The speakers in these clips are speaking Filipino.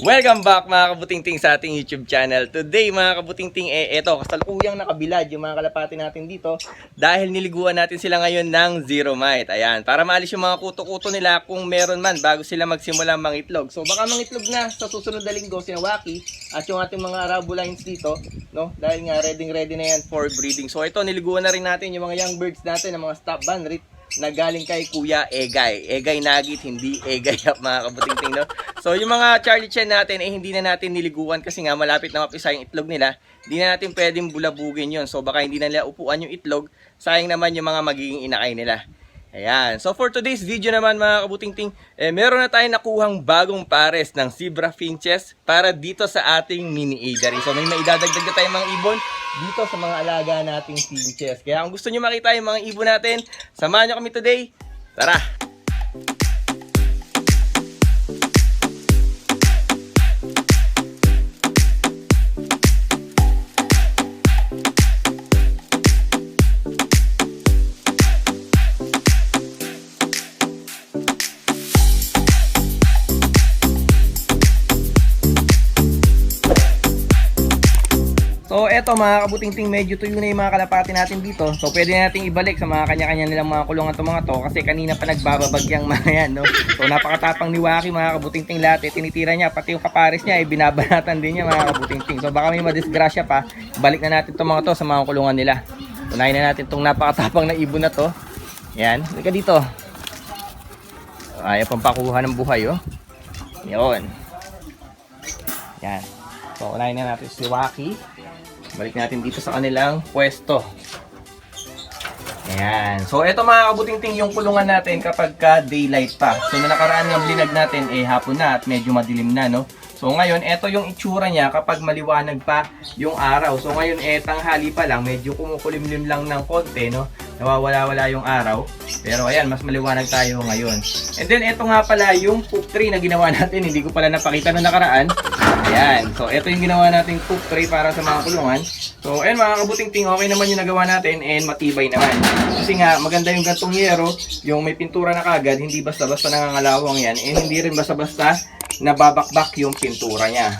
Welcome back mga kabutingting sa ating YouTube channel. Today mga kabutingting, eto, kasalukuyang nakabilad yung mga kalapati natin dito dahil niliguan natin sila ngayon ng Zero Mite. Ayan, para maalis yung mga kuto-kuto nila kung meron man bago sila magsimula mangitlog. So baka mangitlog na sa susunod na linggo si Waki at yung ating mga Arabo-lines dito, no? Dahil nga ready na yan for breeding. So ito, niliguan na rin natin yung mga young birds natin, ng mga stop banrit na galing kay Kuya Egay. Egay Nagit, hindi Egay Up mga kabutingting, no? So yung mga Charlie Chen natin hindi na natin niliguan kasi nga malapit na mapisa yung itlog nila. Hindi na natin pwedeng bulabugin yun. So baka hindi na nila upuan yung itlog. Sayang naman yung mga magiging inakay nila. Ayan. So for today's video naman mga kabutingting, meron na tayong nakuhang bagong pares ng Zebra Finches para dito sa ating mini aviary. So may maidadagdag na tayong mga ibon dito sa mga alaga nating finches. Kaya kung gusto nyo makita yung mga ibon natin, samahan nyo kami today. Tara! So eto mga kabutingting, medyo tuyo na yung mga kalapati natin dito. So pwede nating ibalik sa mga kanya-kanya nilang mga kulungan itong mga to kasi kanina pa nagbababagyang mga yan, no? So napakatapang ni Waki mga kabutingting lahat. Tinitira niya, pati yung kapares niya binabanatan din niya mga kabutingting. So baka may madisgrasya pa, balik na natin itong mga to sa mga kulungan nila. Unahin na natin itong napakatapang na ibon na to. Yan, halika dito. Ayaw pang pakuha ng buhay, oh. Yun. Yan. So unahin na natin si Waki. Balik natin dito sa kanilang pwesto. Ayan. So, ito mga kabutingting yung kulungan natin kapag ka daylight pa. So, na nakaraan ng blinag natin, hapon na at medyo madilim na, no? So, ngayon, ito yung itsura niya kapag maliwanag pa yung araw. So, ngayon, tanghali pa lang, medyo kumukulimlim lang ng konti, no? Nawawala-wala yung araw. Pero, ayan, mas maliwanag tayo ngayon. And then, ito nga pala yung poop tray na ginawa natin. Hindi ko pala napakita na nakaraan. Ayan. So, ito yung ginawa nating poop tray para sa mga kulungan. So, ayan mga kabutingting, okay naman yung nagawa natin and matibay naman. Kasi nga, maganda yung gantong yero, yung may pintura na kagad, hindi basta-basta nangangalawang yan. And hindi rin basta-basta nababakbak yung pintura niya.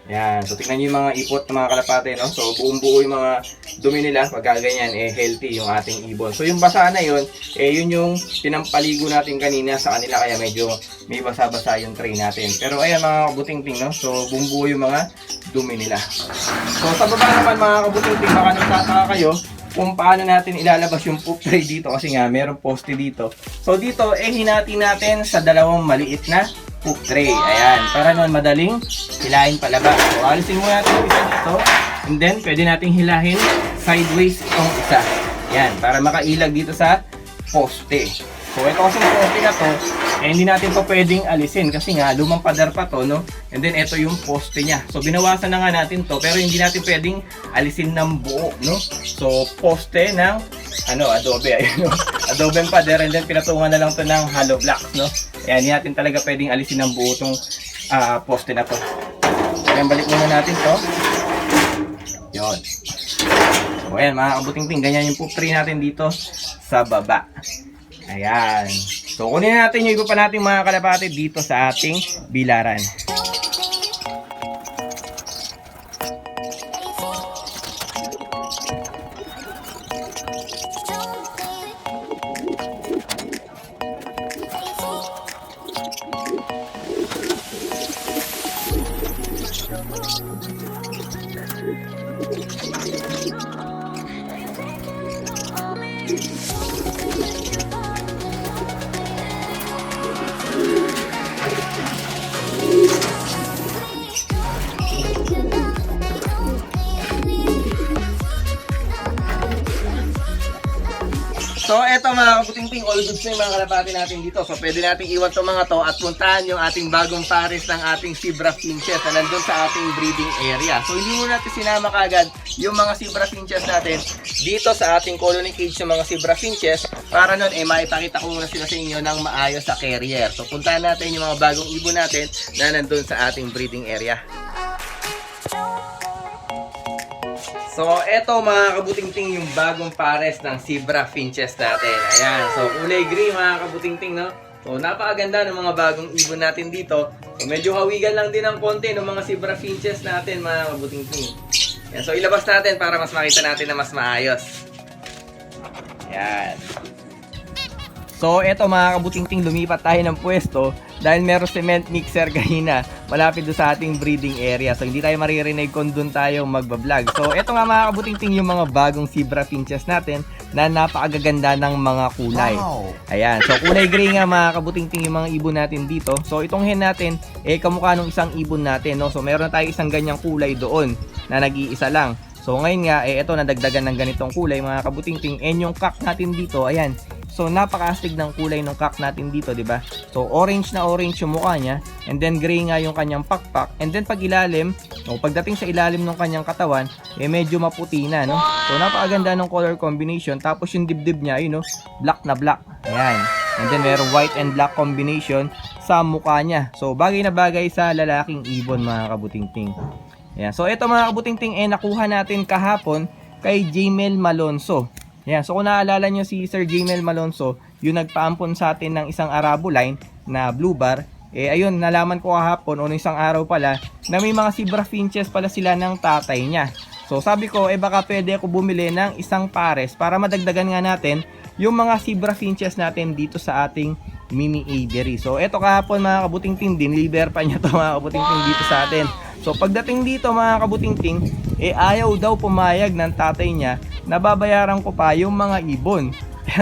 Ayan. So, tingnan nyo yung mga ipot ng mga kalapate, no? So, buong-buo yung mga dumi nila. Pagka ganyan, healthy yung ating ibon. So, yung basa na yun, yun yung pinampaligo natin kanina sa kanila. Kaya medyo may basa-basa yung tray natin. Pero, ayan mga kabutingting, no? So, buong-buo yung mga dumi nila. So, sa baba naman mga kabutingting, baka nagtataka kayo kung paano natin ilalabas yung poop tray dito. Kasi nga, merong poste dito. So, dito, hinati natin sa dalawang maliit na poop tray. Ayan, para naman madaling hilahin palabas. So, alisin muna natin yung isa dito. And then, pwede nating hilahin sideways itong isa. Ayan, para makailag dito sa poste. So, ito kasi yung poste na to, hindi natin pa pwedeng alisin kasi nga, lumang padar pa to, no? And then, ito yung poste niya. So, binawasan na nga natin to, pero hindi natin pwedeng alisin ng buo, no? So, poste ng adobe, ayun, no? Adobe ang pader, and then pinatungan na lang to ng hollow blocks, no? Ayan, hindi natin talaga pwedeng alisin ng buo itong poste na to. Ayan, balik muna natin to. Yun. So, ayan, mga kabutingting, ganyan yung poop tray natin dito sa baba. Ayan. So, kunin natin yung iba pa nating mga kalapati dito sa ating bilaran. So, eto mga kabutingting, all goods na yung mga kalapati natin dito. So, pwede natin iwan itong mga to at puntahan yung ating bagong pares ng ating Zebra Finches na nandun sa ating breeding area. So, hindi muna natin sinama kagad yung mga Zebra Finches natin dito sa ating colony cage ng mga Zebra Finches para nun, maipakita ko muna sila sa inyo ng maayos sa carrier. So, puntahan natin yung mga bagong ibon natin na nandun sa ating breeding area. So, eto mga kabutingting yung bagong pares ng Zebra Finches natin. Ayan. So, kulay green mga kabutingting, no? So, napakaganda ng mga bagong ibon natin dito. So, medyo hawigan lang din ng konti ng mga zebra finches natin, mga kabuting-ting. Yan. So, ilabas natin para mas makita natin na mas maayos. Yan. So, eto mga kabuting-ting, lumipat tayo ng pwesto dahil meron cement mixer kanina malapit doon sa ating breeding area. So, hindi tayo maririnig kung doon tayo magbablog. So, eto nga mga kabuting-ting yung mga bagong zebra finches natin na napakaganda ng mga kulay. Wow. Ayan. So, kulay gray nga mga kabuting-ting yung mga ibon natin dito. So, itong hen natin, kamukha nung isang ibon natin, no? So, meron tayo isang ganyang kulay doon na nag-iisa lang. So, ngayon nga, ito nadagdagan ng ganitong kulay mga kabuting-ting. And yung cock natin dito, ayan. So, napaka-astig ng kulay ng cock natin dito, di ba? So, orange na orange yung mukha niya. And then, gray nga yung kanyang pakpak. And then, pag ilalim, pagdating sa ilalim ng kanyang katawan, medyo maputi na, no? So, napakaganda ng color combination. Tapos, yung dibdib niya, yun, no? Black na black. Ayan. And then, meron white and black combination sa mukha niya. So, bagay na bagay sa lalaking ibon, mga kabuting-ting. Ayan. So, ito mga kabuting-ting, nakuha natin kahapon kay Jamel Malonzo. Ayan. So, kung naalala nyo si Sir Jamel Malonzo, yung nagpaampon sa atin ng isang Araboline na blue bar, ayun, nalaman ko kahapon o isang araw pala na may mga zebra finches pala sila ng tatay niya. So, sabi ko, baka pwede ako bumili ng isang pares para madagdagan nga natin yung mga zebra finches natin dito sa ating mini aviary. So, eto kahapon mga kabuting-ting, diniliver pa niya to mga kabuting-ting dito sa atin. So, pagdating dito mga kabuting-ting, ayaw daw pumayag ng tatay niya na babayaran ko pa yung mga ibon.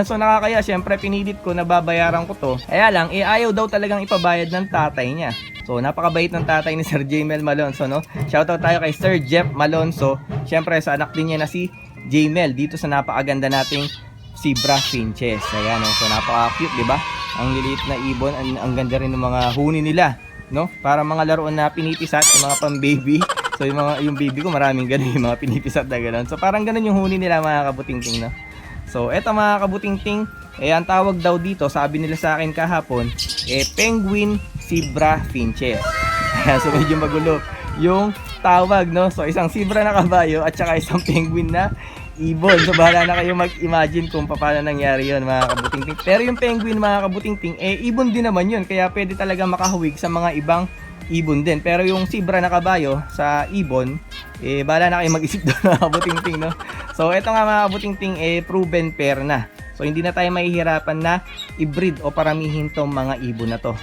So, nakakaya, syempre pinilit ko na babayaran ko to. Kaya lang, ayaw daw talagang ipabayad ng tatay niya. So, napakabait ng tatay ni Sir Jamel Malonzo, no? Shoutout tayo kay Sir Jeff Malonzo. Syempre, sa anak din niya na si Jamel dito sa napakaganda nating zebra finches. Ayan, no? So, napaka-cute, di ba? Ang liliit na ibon, ang ganda rin ng mga huni nila, no? Para mga laruan na pinipisat, yung mga pang-baby. So, yung baby ko maraming ganun, yung mga pinipisat na ganun. So, parang ganun yung huni nila mga kabuting-ting, no? So, eto mga kabuting-ting, ang tawag daw dito, sabi nila sa akin kahapon, penguin zebra finches. So, medyo magulo yung tawag, no? So, isang zebra na kabayo at saka isang penguin na ibon. So, bahala na kayo mag-imagine kung paano nangyari yun mga kabuting-ting. Pero yung penguin mga kabuting-ting, ibon din naman yun. Kaya pwede talaga makahawig sa mga ibang ibon din. Pero yung zebra na kabayo sa ibon, bahala na kayo mag-isip doon mga kabuting-ting, no? So, eto nga mga kabuting-ting, proven pair na. So, hindi na tayo mahihirapan na i-breed o paramihin tong mga ibon na to.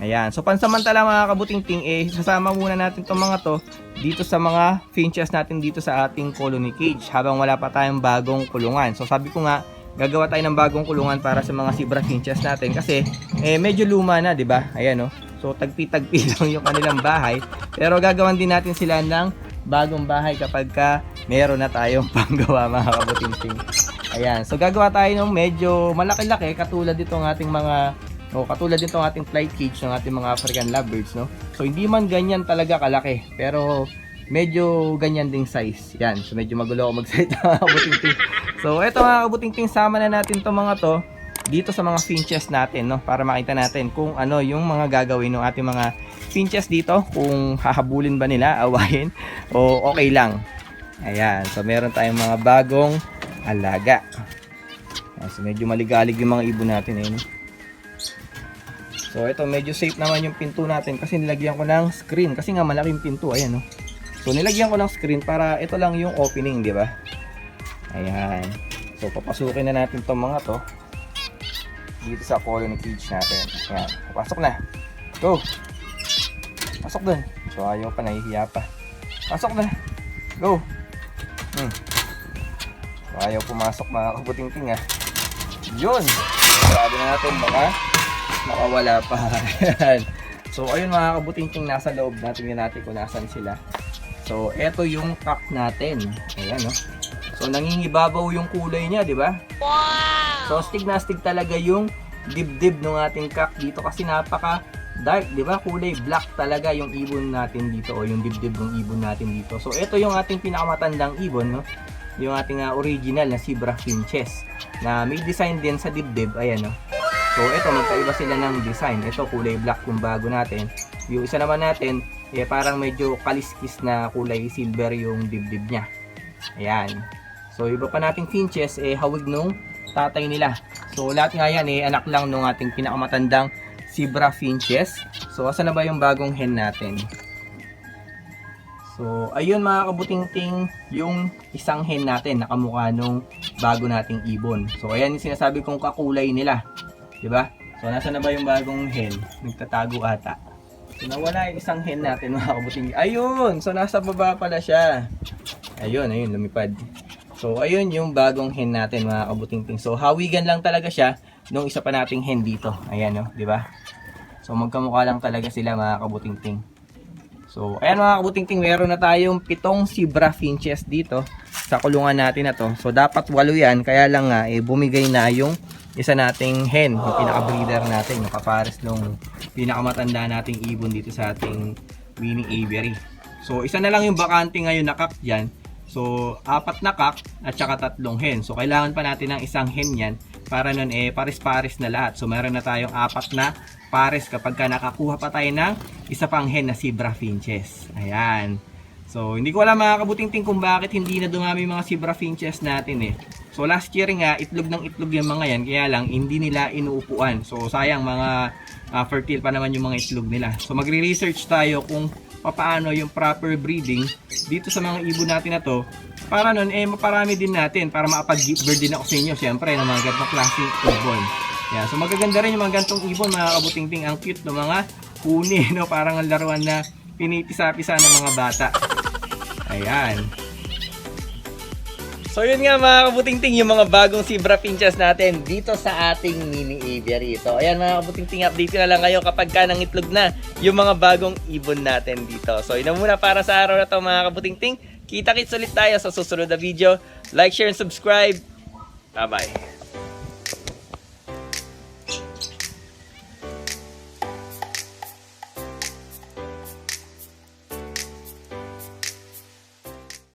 Ayan. So, pansamantala mga kabuting-ting, sasama muna natin tong mga to dito sa mga finches natin dito sa ating colony cage habang wala pa tayong bagong kulungan. So, sabi ko nga, gagawa tayo ng bagong kulungan para sa mga zebra finches natin kasi medyo luma na, 'di ba? Ayan, no. So, tagpi-tagpi lang yung kanilang bahay. Pero gagawan din natin sila ng bagong bahay kapag meron na tayong panggawa mga kabuting-ting. Ayan. So, gagawa tayo ng medyo malaki-laki katulad ditong ating mga katulad nitong ating flight cage ng ating mga African lovebirds, no? So, hindi man ganyan talaga kalaki, pero medyo ganyan ding size. Yan. So, medyo magulo ako mag-set mga kabuting-ting. So, eto mga kabuting-ting, sama na natin itong mga to dito sa mga finches natin, no? Para makita natin kung ano yung mga gagawin ng ating mga finches dito, kung hahabulin ba nila, awayin, o okay lang. Ayan. So, meron tayong mga bagong alaga. Ayan, so, medyo maligalig yung mga ibon natin, no? So, ito medyo safe naman yung pinto natin kasi nilagyan ko ng screen. Kasi nga malaking pinto, ayan, no? So, nilagyan ko ng screen para ito lang yung opening, di ba? Ayan. So, papasukin na natin itong mga to dito sa colony cage natin. Ayan. Pasok na. Go! Pasok dun. So, ayaw pa, nahihiya pa. Pasok na. Go! So, ayaw pumasok mga kabuting-ting, ha. Yun! Sabi na natin, makawala pa. So, ayun mga kabuting-ting, nasa loob natin kung nasan sila. So, eto yung cock natin. Ayan, no? So, nangingibabaw yung kulay niya, di ba? Wow! So, astig na astig talaga yung dibdib ng ating cock dito kasi napaka dark, di ba? Kulay black talaga yung ibon natin dito o yung dibdib ng ibon natin dito. So, ito yung ating pinakamatandang ibon, no? Yung ating original na zebra finches na may design din sa dibdib. Ayan, no? So, ito, magkaiba sila ng design. Ito, kulay black yung bago natin. Yung isa naman natin, parang medyo kaliskis na kulay silver yung dibdib niya. Ayan. So, iba pa nating finches, hawig nung tatay nila. So lahat nga yan anak lang ng ating pinakamatandang zebra finches. So asa na ba yung bagong hen natin? So ayun mga kabutingting, yung isang hen natin nakamukha nung bago nating ibon. So ayan yung sinasabi kong kakulay nila, 'di ba? So nasa na ba yung bagong hen? Nagtatago ata. So nawala yung isang hen natin mga kabutingting. Ayun, so nasa baba pala siya. Ayun, lumipad. So ayun yung bagong hen natin mga kabutingting. So hawigan lang talaga siya nung isa pa nating hen dito. Ayan, no, 'di ba? So magkamukha lang talaga sila mga kabutingting. So ayan mga kabutingting, meron na tayong 7 zebra finches dito sa kulungan natin na to. So dapat 8 yan, kaya lang nga bumigay na yung isa nating hen, yung pinaka-breeder natin, yung kapares nung pinakamatanda nating ibon dito sa ating winning aviary. So isa na lang yung bakante ngayon na cock dyan. So 4 na cock at saka 3 hen. So kailangan pa natin ng isang hen yan para nun pares-pares na lahat. So meron na tayong 4 na pares kapag ka nakakuha pa tayo ng isa pang hen na zebra finches. Ayan. So hindi ko alam mga kabutingting kung bakit hindi na dumami mga zebra finches natin So last year nga itlog ng itlog yung mga yan, kaya lang hindi nila inuupuan. So sayang, mga fertile pa naman yung mga itlog nila. So magre-research tayo kung paano yung proper breeding dito sa mga ibon natin na to, para nun maparami din natin, para makapag-bird din ako sa inyo syempre ng mga ganitong klaseng ibon. Yeah, so magaganda rin yung mga gantong ibon mga kabutingting. Ang cute ng mga huni, no? Parang ang laruan na pinipisa-pisa ng mga bata. Ayan. So yun nga mga kabutingting, yung mga bagong zebra finches natin dito sa ating mini aviary. So ayan mga kabutingting, update na lang kayo kapag ka nangitlog na yung mga bagong ibon natin dito. So yun na muna para sa araw na to mga kabutingting. Kita-kits ulit tayo sa susunod na video. Like, share, and subscribe. Bye-bye.